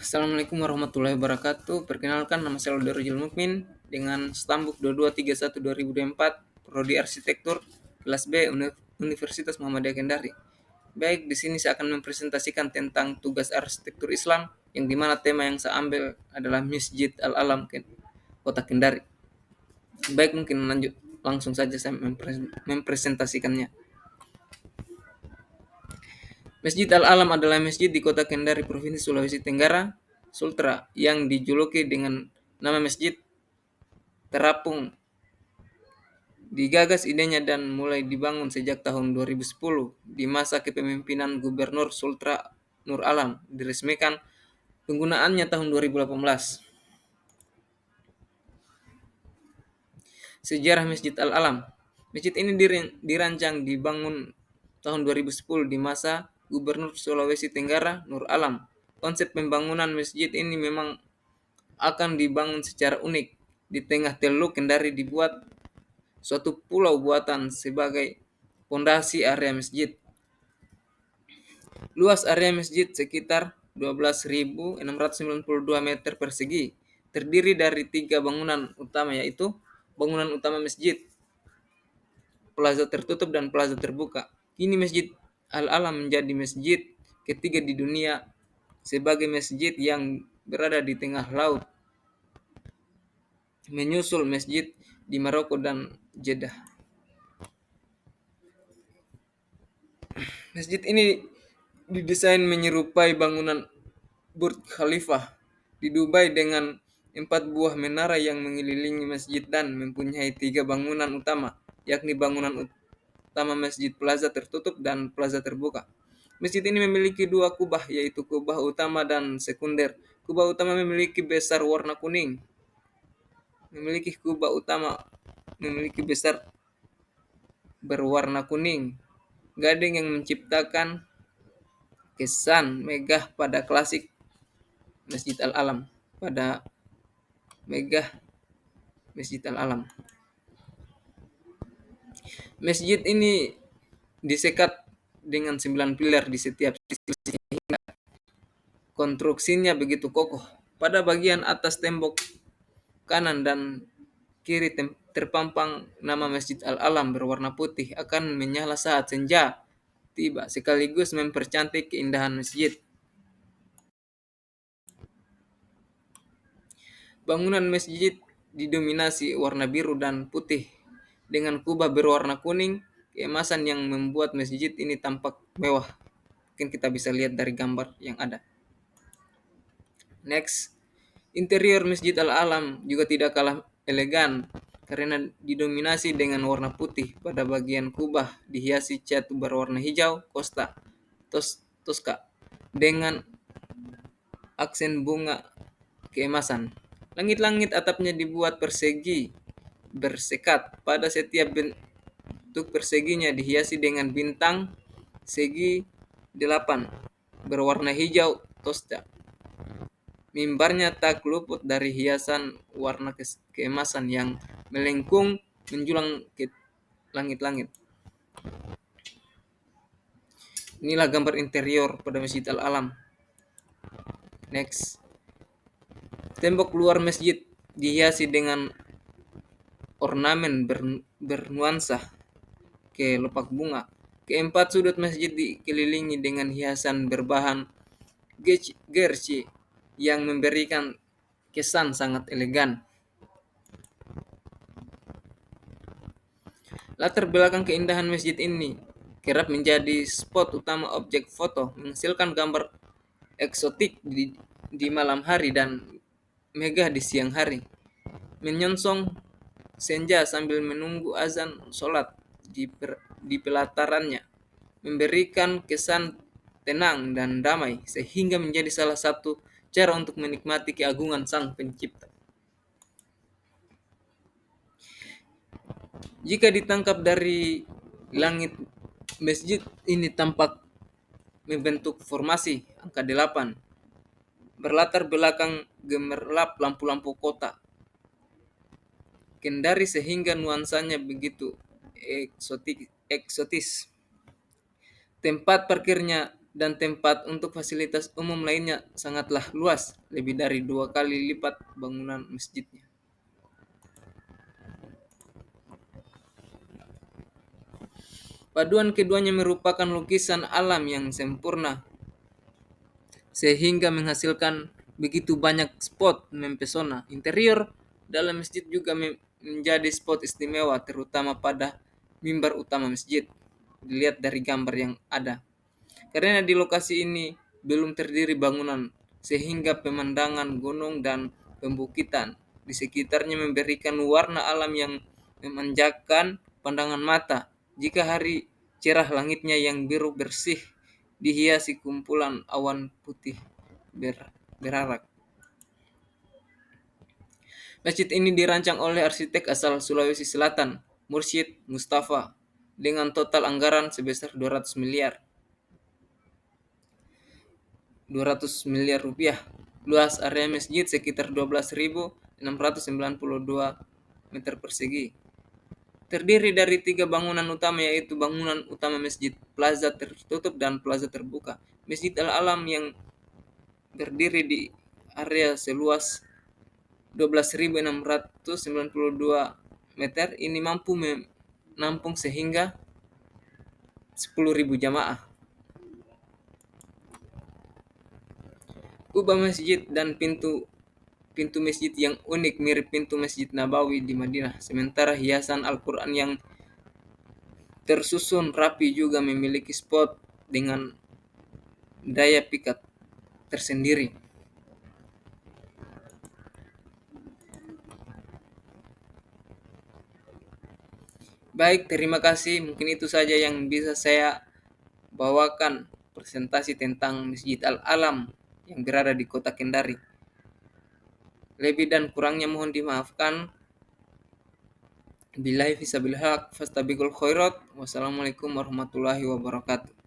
Assalamualaikum warahmatullahi wabarakatuh. Perkenalkan, nama saya Laudarujul Mukmin dengan stambuk 2231-2024, Prodi Arsitektur, kelas B, Universitas Muhammadiyah Kendari. Baik, di sini saya akan mempresentasikan tentang tugas arsitektur Islam, yang dimana tema yang saya ambil adalah Masjid Al-Alam, Kota Kendari. Baik, mungkin lanjut langsung saja saya mempresentasikannya. Masjid Al-Alam adalah masjid di Kota Kendari, Provinsi Sulawesi Tenggara, Sultra, yang dijuluki dengan nama Masjid Terapung. Digagas idenya dan mulai dibangun sejak tahun 2010 di masa kepemimpinan Gubernur Sultra Nur Alam. Diresmikan penggunaannya tahun 2018. Sejarah Masjid Al-Alam. Masjid ini dirancang dibangun tahun 2010 di masa Gubernur Sulawesi Tenggara Nur Alam. Konsep pembangunan masjid ini memang akan dibangun secara unik. Di tengah Teluk Kendari dibuat suatu pulau buatan sebagai pondasi area masjid. Luas area masjid sekitar 12.692 meter persegi. Terdiri dari 3 bangunan utama, yaitu bangunan utama masjid, plaza tertutup, dan plaza terbuka. Kini Masjid Al-Alam menjadi masjid ketiga di dunia sebagai masjid yang berada di tengah laut, menyusul masjid di Maroko dan Jeddah. Masjid ini didesain menyerupai bangunan Burj Khalifah di Dubai dengan 4 buah menara yang mengelilingi masjid dan mempunyai 3 bangunan utama, yakni bangunan utama masjid, plaza tertutup, dan plaza terbuka. Masjid ini memiliki 2 kubah, yaitu kubah utama dan sekunder. Kubah utama memiliki besar warna kuning. Memiliki besar berwarna kuning. Gading yang menciptakan kesan megah pada klasik Masjid Al-Alam. Masjid ini disekat dengan 9 pilar di setiap sisi sehingga konstruksinya begitu kokoh. Pada bagian atas tembok kanan dan kiri terpampang nama Masjid Al-Alam berwarna putih akan menyala saat senja tiba, sekaligus mempercantik keindahan masjid. Bangunan masjid didominasi warna biru dan putih dengan kubah berwarna kuning keemasan yang membuat masjid ini tampak mewah. Mungkin kita bisa lihat dari gambar yang ada. Next, interior Masjid Al-Alam juga tidak kalah elegan karena didominasi dengan warna putih. Pada bagian kubah dihiasi cat berwarna hijau Tosca dengan aksen bunga keemasan. Langit-langit atapnya dibuat persegi bersekat. Pada setiap bentuk perseginya dihiasi dengan bintang segi 8 berwarna hijau Tosca. Mimbarnya tak luput dari hiasan warna keemasan yang melengkung menjulang ke langit-langit. Inilah gambar interior pada Masjid Al-Alam. Next. Tembok luar masjid dihiasi dengan ornamen bernuansa kelopak bunga. Keempat sudut masjid dikelilingi dengan hiasan berbahan gerci yang memberikan kesan sangat elegan. Latar belakang keindahan masjid ini kerap menjadi spot utama objek foto, menghasilkan gambar eksotik di malam hari dan megah di siang hari. Menyongsong senja sambil menunggu azan sholat di pelatarannya, memberikan kesan tenang dan damai, sehingga menjadi salah satu cara untuk menikmati keagungan Sang Pencipta. Jika ditangkap dari langit, masjid ini tampak membentuk formasi angka 8, berlatar belakang gemerlap lampu-lampu kota Kendari sehingga nuansanya begitu eksotis. Tempat parkirnya dan tempat untuk fasilitas umum lainnya sangatlah luas, lebih dari 2 kali lipat bangunan masjidnya. Paduan keduanya merupakan lukisan alam yang sempurna, sehingga menghasilkan begitu banyak spot mempesona. Interior dalam masjid juga menjadi spot istimewa, terutama pada mimbar utama masjid. Dilihat dari gambar yang ada. Karena di lokasi ini belum terdiri bangunan, sehingga pemandangan gunung dan pembukitan di sekitarnya memberikan warna alam yang memanjakan pandangan mata. Jika hari cerah, langitnya yang biru bersih dihiasi kumpulan awan putih berarak. Masjid ini dirancang oleh arsitek asal Sulawesi Selatan, Mursyid Mustafa, dengan total anggaran sebesar 200 miliar rupiah. Luas area masjid sekitar 12.692 meter persegi. Terdiri dari 3 bangunan utama, yaitu bangunan utama masjid, plaza tertutup, dan plaza terbuka. Masjid Al-Alam yang berdiri di area seluas 12.692 meter ini mampu menampung sehingga 10.000 jamaah. Kubah masjid dan pintu masjid yang unik mirip pintu Masjid Nabawi di Madinah. Sementara hiasan Al-Quran yang tersusun rapi juga memiliki spot dengan daya pikat tersendiri. Baik, terima kasih. Mungkin itu saja yang bisa saya bawakan presentasi tentang Masjid Al-Alam yang berada di kota Kendari. Lebih dan kurangnya mohon dimaafkan. Billahi fisabilillah, fastabiqul khairat. Wassalamualaikum warahmatullahi wabarakatuh.